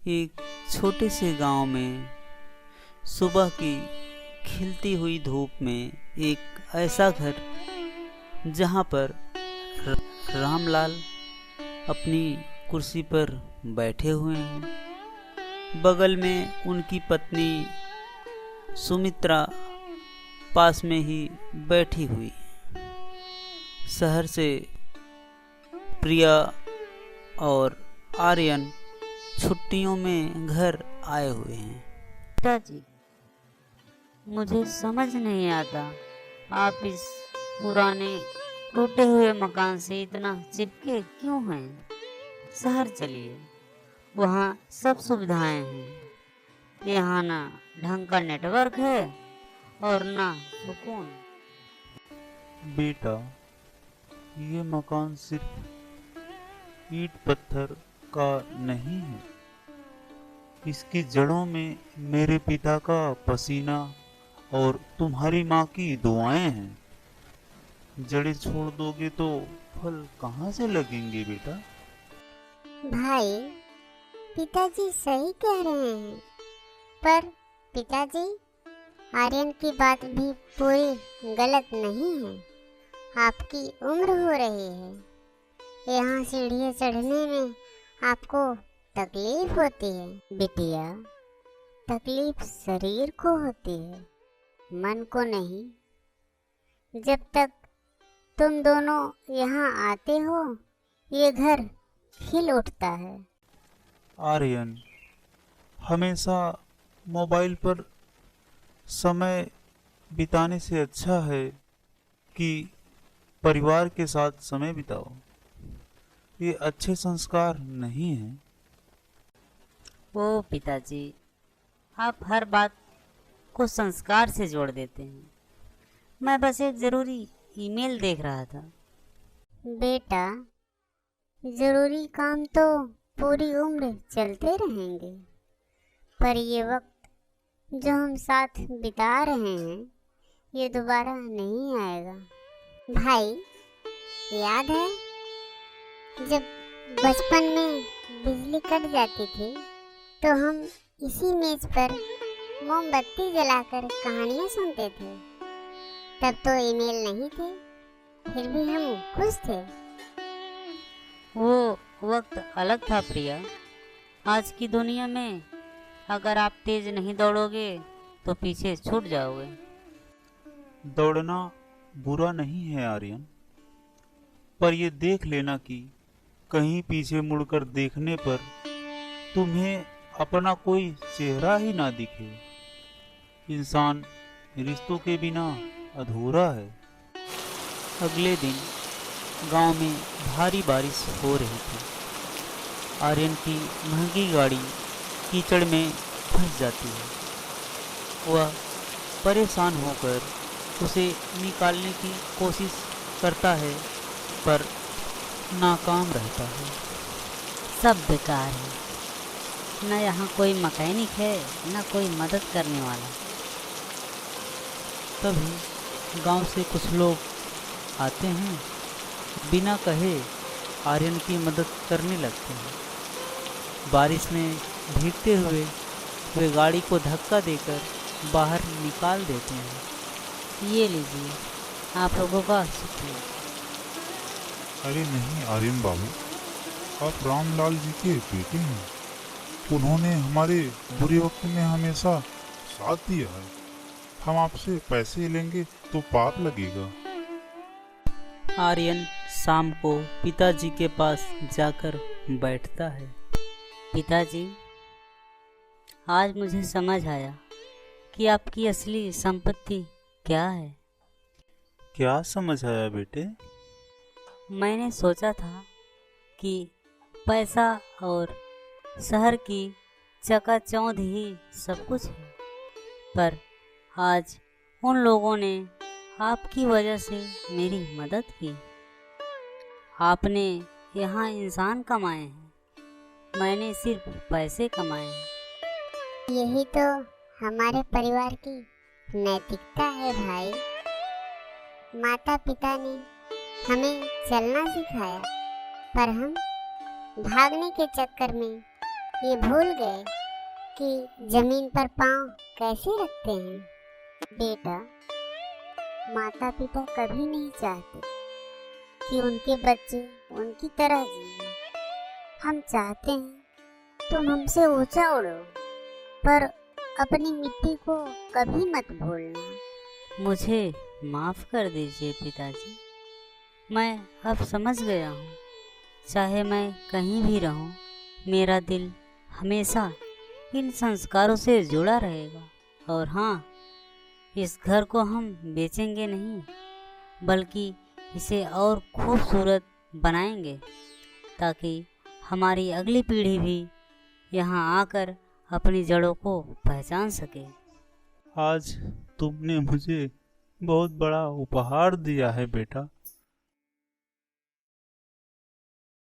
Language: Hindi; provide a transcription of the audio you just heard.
एक छोटे से गांव में सुबह की खिलती हुई धूप में एक ऐसा घर जहां पर रामलाल अपनी कुर्सी पर बैठे हुए हैं। बगल में उनकी पत्नी सुमित्रा पास में ही बैठी हुई। शहर से प्रिया और आर्यन छुट्टियों में घर आए हुए हैं। पिताजी, मुझे समझ नहीं आता आप इस पुराने टूटे हुए मकान से इतना चिपके क्यों हैं। शहर चलिए, वहाँ सब सुविधाएं हैं। यहाँ ना ढंग का नेटवर्क है और ना सुकून। बेटा, ये मकान सिर्फ ईंट पत्थर का नहीं है। इसकी जड़ों में मेरे पिता का पसीना और तुम्हारी माँ की दुआएं हैं। जड़ें छोड़ दोगे तो फल कहाँ से लगेंगे बेटा? भाई, पिताजी सही कह रहे हैं, पर पिताजी, आर्यन की बात भी पूरी गलत नहीं है। आपकी उम्र हो रही है। यहाँ सीढ़ियाँ चढ़ने में आपको तकलीफ होती है। बिटिया, तकलीफ शरीर को होती है, मन को नहीं। जब तक तुम दोनों यहाँ आते हो, ये घर खिल उठता है। आर्यन, हमेशा मोबाइल पर समय बिताने से अच्छा है कि परिवार के साथ समय बिताओ। ये अच्छे संस्कार नहीं हैं। ओ पिताजी, आप हर बात को संस्कार से जोड़ देते हैं। मैं बस एक जरूरी ईमेल देख रहा था। बेटा, जरूरी काम तो पूरी उम्र चलते रहेंगे, पर ये वक्त जो हम साथ बिता रहे हैं, ये दोबारा नहीं आएगा। भाई, याद है जब बचपन में बिजली कट जाती थी तो हम इसी मेज पर मोमबत्ती जलाकर कहानियाँ सुनते थे। तब तो ईमेल नहीं थे, फिर भी हम खुश थे। वो वक्त अलग था प्रिया। आज की दुनिया में अगर आप तेज नहीं दौड़ोगे तो पीछे छूट जाओगे। दौड़ना बुरा नहीं है आर्यन, पर ये देख लेना कि कहीं पीछे मुड़कर देखने पर तुम्हें अपना कोई चेहरा ही ना दिखे। इंसान रिश्तों के बिना अधूरा है। अगले दिन गांव में भारी बारिश हो रही थी। आर्यन की महंगी गाड़ी कीचड़ में फंस जाती है। वह परेशान होकर उसे निकालने की कोशिश करता है, पर नाकाम रहता है। सब बेकार है। न यहाँ कोई मैकेनिक है, न कोई मदद करने वाला। तभी गांव से कुछ लोग आते हैं। बिना कहे आर्यन की मदद करने लगते हैं। बारिश में भीगते हुए वे गाड़ी को धक्का देकर बाहर निकाल देते हैं। ये लीजिए, आप लोगों का शुक्रिया। अरे नहीं आर्यन बाबू, आप रामलाल जी के बेटे हैं। उन्होंने हमारे बुरे वक्त में हमेशा साथ दिया है। हम आपसे पैसे लेंगे तो पाप लगेगा। आर्यन शाम को पिताजी के पास जाकर बैठता है। पिताजी, आज मुझे समझ आया कि आपकी असली संपत्ति क्या है। क्या समझ आया बेटे? मैंने सोचा था कि पैसा और शहर की चकाचौंध ही सब कुछ है, पर आज उन लोगों ने आपकी वजह से मेरी मदद की। आपने यहाँ इंसान कमाए हैं, मैंने सिर्फ पैसे कमाए हैं। यही तो हमारे परिवार की नैतिकता है भाई। माता पिता ने हमें चलना सिखाया, पर हम भागने के चक्कर में ये भूल गए कि जमीन पर पाँव कैसे रखते हैं। बेटा, माता पिता कभी नहीं चाहते कि उनके बच्चे उनकी तरह जिए। हम चाहते हैं तुम हमसे ऊंचा उड़ो, पर अपनी मिट्टी को कभी मत भूलना। मुझे माफ कर दीजिए पिताजी, मैं अब समझ गया हूँ। चाहे मैं कहीं भी रहूँ, मेरा दिल हमेशा इन संस्कारों से जुड़ा रहेगा। और हाँ, इस घर को हम बेचेंगे नहीं, बल्कि इसे और खूबसूरत बनाएंगे, ताकि हमारी अगली पीढ़ी भी यहाँ आकर अपनी जड़ों को पहचान सके। आज तुमने मुझे बहुत बड़ा उपहार दिया है बेटा।